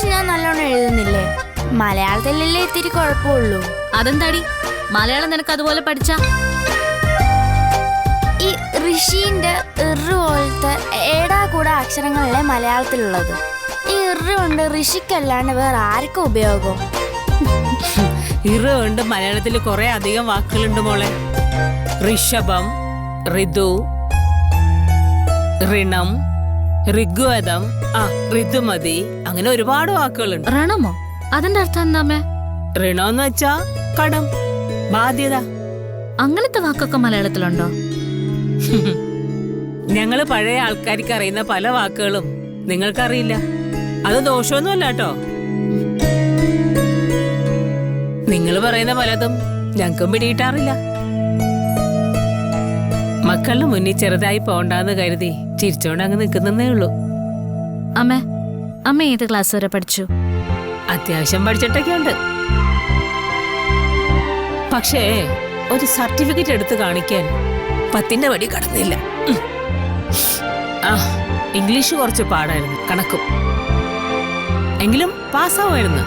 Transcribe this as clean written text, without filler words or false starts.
English ഞാൻ നല്ലോണം എഴുതുന്നില്ലേ, മലയാളത്തിലല്ലേ ഇത്തിരി കുഴപ്പമുള്ളൂ. അതെന്താടി മലയാളം നിനക്ക് അതുപോലെ പഠിച്ചാ? ഈ ഋഷീന്റെ ഇറ് പോലത്തെ ഏടാ കൂടെ അക്ഷരങ്ങളല്ലേ മലയാളത്തിലുള്ളത്. ഈ ഇറ് കൊണ്ട് ഋഷിക്കല്ലാണ്ട് വേറെ ആർക്കും ഉപയോഗം? ഇറ കൊണ്ട് മലയാളത്തിൽ കുറെ അധികം വാക്കുകളുണ്ട് മോളെ. ഋഷഭം, ഋതു, ഋണം, ഋഗ്വേദം, ഋതുമതി, അങ്ങനെ ഒരുപാട് വാക്കുകളുണ്ട്. ഋണമോ? അതിന്റെ അർത്ഥം എന്താമേ? ഋണമെന്ന് വെച്ചാ കടം, ബാധ്യത. അങ്ങനത്തെ വാക്കൊക്കെ മലയാളത്തിലുണ്ടോ? ഞങ്ങള് പഴയ ആൾക്കാർക്ക് അറിയുന്ന പല വാക്കുകളും നിങ്ങൾക്കറിയില്ല. അത് ദോഷമൊന്നുമല്ല കേട്ടോ. നിങ്ങൾ പറയുന്ന പലതും ഞങ്ങൾക്കും പിടിയിട്ടാറില്ല. മക്കളുടെ മുന്നിൽ ചെറുതായി പോണ്ടാന്ന് കരുതി ചിരിച്ചോണ്ട് അങ്ങ് നിൽക്കുന്നേ ഉള്ളൂ. അമ്മ ഏത് ക്ലാസ് വരെ പഠിച്ചു? അത്യാവശ്യം പഠിച്ചിട്ടൊക്കെ ഉണ്ട്. പക്ഷേ ഒരു സർട്ടിഫിക്കറ്റ് എടുത്ത് കാണിക്കാൻ 10ന്റെ പടി കടന്നില്ല. ഇംഗ്ലീഷ് കുറച്ച് പാടായിരുന്നു, കണക്കും. എങ്കിലും പാസ്സാവുമായിരുന്നു.